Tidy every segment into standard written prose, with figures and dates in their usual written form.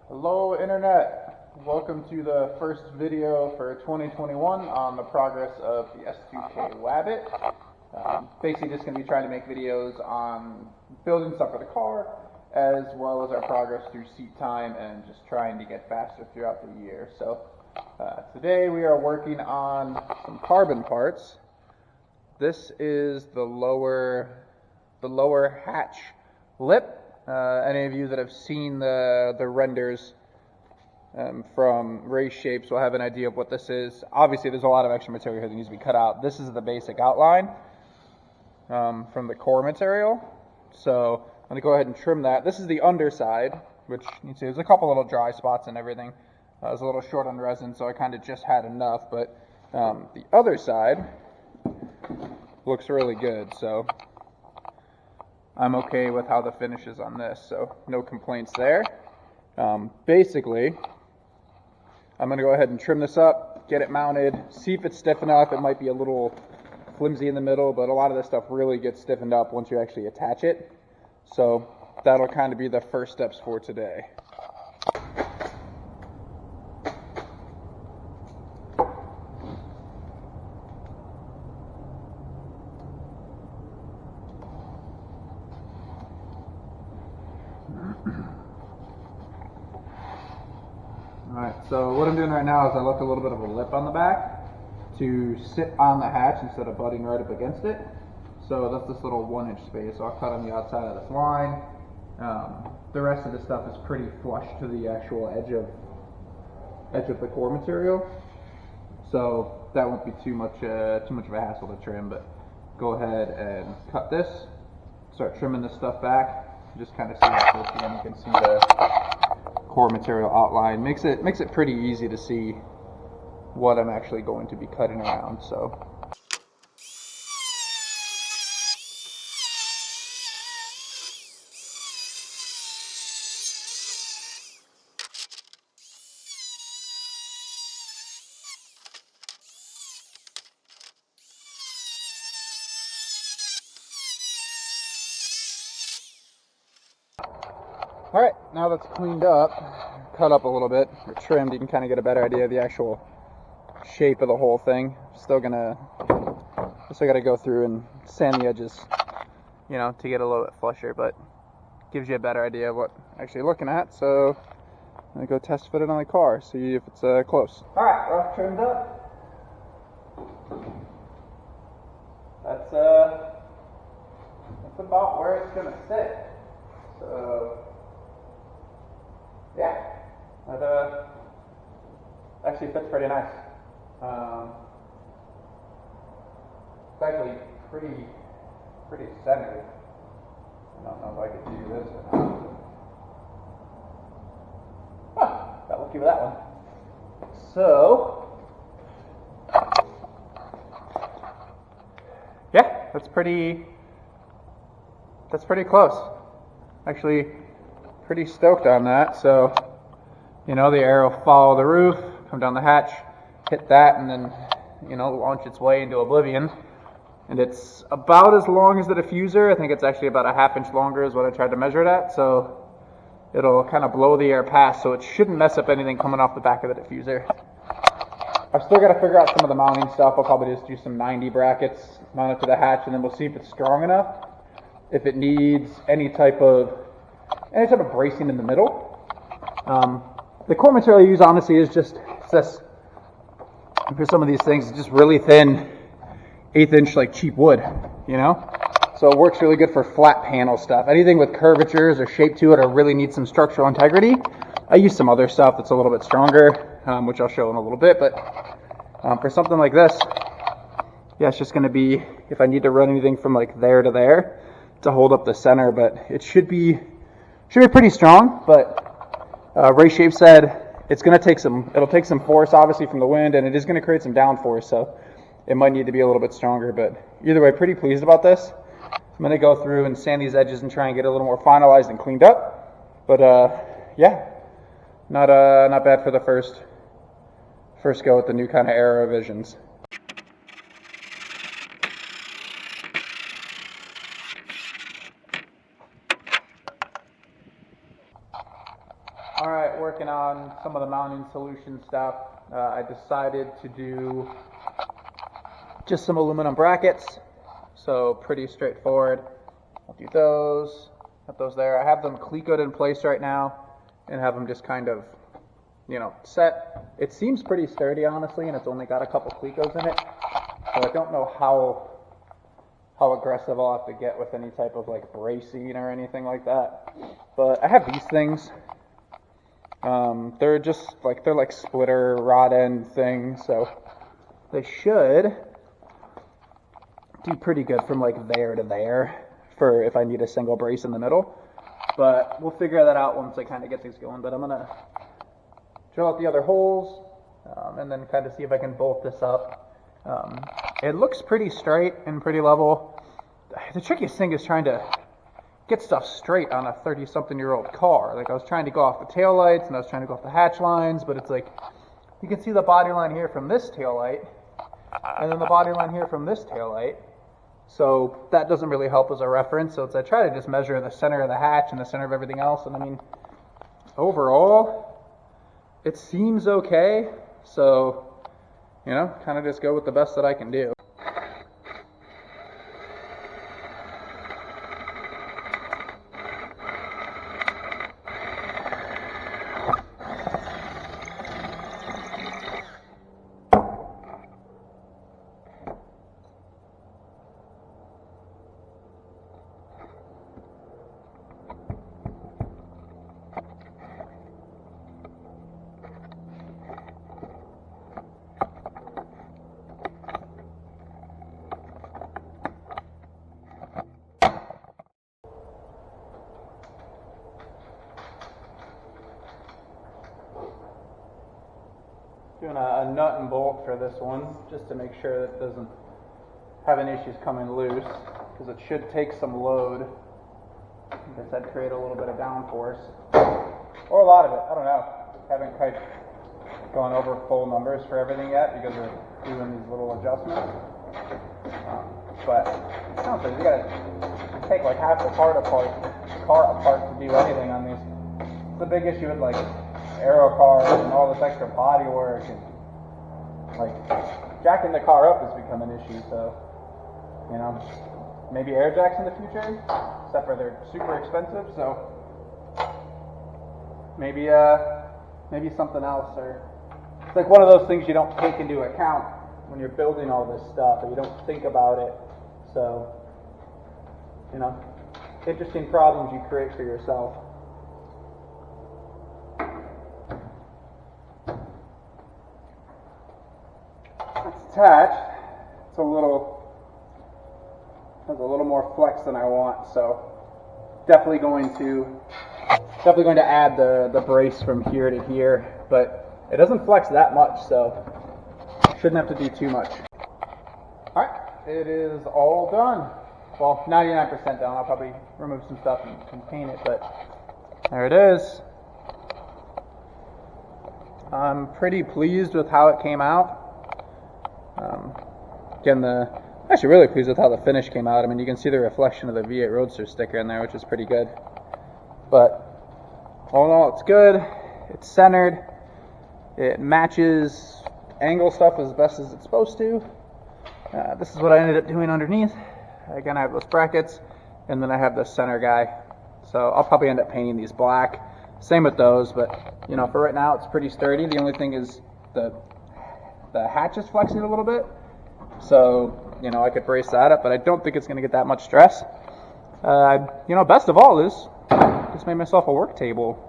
Hello Internet, welcome to the first video for 2021 on the progress of the S2K Wabbit. Basically just going to be trying to make videos on building stuff for the car as well as our progress through seat time and just trying to get faster throughout the year. So today we are working on some carbon parts. This is the lower hatch lip. Any of you that have seen the renders from Race Shapes will have an idea of what this is. Obviously, there's a lot of extra material here that needs to be cut out. This is the basic outline from the core material. So I'm going to go ahead and trim that. This is the underside, which you can see there's a couple little dry spots and everything. I was a little short on resin, so I kind of just had enough. But the other side looks really good. So I'm okay with how the finish is on this, so no complaints there. Basically, I'm going to go ahead and trim this up, get it mounted, see if it's stiff enough. It might be a little flimsy in the middle, but a lot of this stuff really gets stiffened up once you actually attach it. So that'll kind of be the first steps for today. Alright, so what I'm doing right now is I left a little bit of a lip on the back to sit on the hatch instead of butting right up against it. So that's this little 1-inch space. So I'll cut on the outside of this line. The rest of the stuff is pretty flush to the actual edge of the core material. So that won't be too much of a hassle to trim, but go ahead and cut this. Start trimming this stuff back. Just kind of see how close again you can see the core material outline. Makes it pretty easy to see what I'm actually going to be cutting around. So alright, now that's cleaned up, cut up a little bit, or trimmed, you can kind of get a better idea of the actual shape of the whole thing. Still gotta go through and sand the edges, you know, to get a little bit flusher, but gives you a better idea of what I'm actually looking at. So I'm gonna go test fit it on the car, see if it's close. Alright, rough trimmed up. That's about where it's gonna sit. So yeah, that actually fits pretty nice. It's actually pretty centered. I don't know if I could do this or not. Huh, got lucky with that one. So yeah, that's pretty close. Actually, pretty stoked on that. So, you know, the aero follow the roof, come down the hatch, hit that, and then, you know, launch its way into oblivion. And it's about as long as the diffuser. I think it's actually about a ½ inch longer is what I tried to measure it at. So it'll kind of blow the air past, so it shouldn't mess up anything coming off the back of the diffuser. I've still got to figure out some of the mounting stuff. I'll probably just do some 90 brackets, mount it to the hatch, and then we'll see if it's strong enough. If it needs any type of bracing in the middle. The core material I use honestly is just this. For some of these things, it's just really thin 1/8 inch like cheap wood, you know? So it works really good for flat panel stuff. Anything with curvatures or shape to it or really needs some structural integrity, I use some other stuff that's a little bit stronger, which I'll show in a little bit. But for something like this, yeah, it's just going to be, if I need to run anything from like there to there to hold up the center, but it should be pretty strong. But Ray Shape said it'll take some force obviously from the wind, and it is going to create some downforce, so it might need to be a little bit stronger. But either way, pretty pleased about this. I'm going to go through and sand these edges and try and get it a little more finalized and cleaned up. But yeah, not bad for the first go with the new kind of aero visions. Alright, Alright, working on some of the mounting solution stuff. I decided to do just some aluminum brackets, so pretty straightforward. I'll do those, put those there. I have them clecoed in place right now and have them just kind of, you know, set. It seems pretty sturdy, honestly, and it's only got a couple clecos in it, so I don't know how aggressive I'll have to get with any type of like bracing or anything like that. But I have these things. They're just like, they're like splitter rod end things, so they should do pretty good from like there to there for if I need a single brace in the middle. But we'll figure that out once I kind of get things going. But I'm gonna drill out the other holes and then kind of see if I can bolt this up. It looks pretty straight and pretty level. The trickiest thing is trying to get stuff straight on a 30-something-year-old car. Like, I was trying to go off the taillights and I was trying to go off the hatch lines, but it's like, you can see the body line here from this taillight, and then the body line here from this taillight. So that doesn't really help as a reference. So I try to just measure the center of the hatch and the center of everything else. And I mean, overall, it seems okay. So, you know, kind of just go with the best that I can do. Doing a nut and bolt for this one, just to make sure that it doesn't have any issues coming loose, because it should take some load. I guess I'd create a little bit of downforce, or a lot of it, I don't know. Haven't quite gone over full numbers for everything yet, because we're doing these little adjustments. But it sounds like you gotta take like half the car apart to do anything on these. It's a big issue with like aero cars and all this extra body work, and like jacking the car up has become an issue. So, you know, maybe air jacks in the future, except for they're super expensive. So maybe something else, or it's like one of those things you don't take into account when you're building all this stuff, or you don't think about it. So, you know, interesting problems you create for yourself. Attached, it's has a little more flex than I want, so definitely going to add the brace from here to here, but it doesn't flex that much, so shouldn't have to do too much. Alright, it is all done. Well, 99% done. I'll probably remove some stuff and paint it, but there it is. I'm pretty pleased with how it came out. Again, I'm actually really pleased with how the finish came out. I mean, you can see the reflection of the V8 Roadster sticker in there, which is pretty good. But all in all, it's good. It's centered. It matches angle stuff as best as it's supposed to. This is what I ended up doing underneath. Again, I have those brackets, and then I have this center guy. So I'll probably end up painting these black. Same with those, but you know, for right now, it's pretty sturdy. The only thing is the hatch is flexing a little bit. So, you know, I could brace that up, but I don't think it's going to get that much stress. You know, best of all is, just made myself a work table.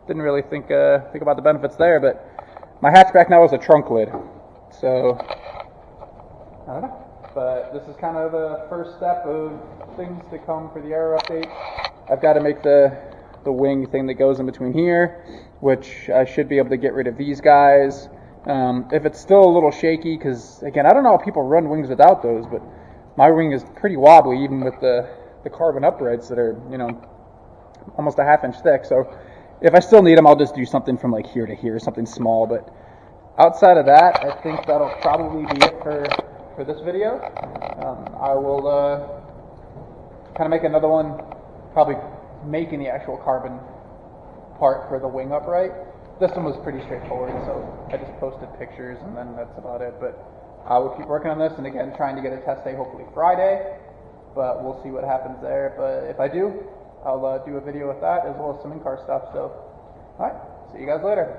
Didn't really think about the benefits there, but my hatchback now is a trunk lid. So, I don't know. But this is kind of the first step of things to come for the aero update. I've got to make the wing thing that goes in between here, which I should be able to get rid of these guys. If it's still a little shaky, because again, I don't know how people run wings without those, but my wing is pretty wobbly, even with the carbon uprights that are, you know, almost a ½ inch thick. So if I still need them, I'll just do something from like here to here, something small. But outside of that, I think that'll probably be it for this video. I will kind of make another one, probably making the actual carbon part for the wing upright. this one was pretty straightforward, so I just posted pictures and then that's about it. But we'll keep working on this, and again, trying to get a test day hopefully Friday, but we'll see what happens there. But if I do, I'll do a video with that as well as some in-car stuff. So, alright, see you guys later.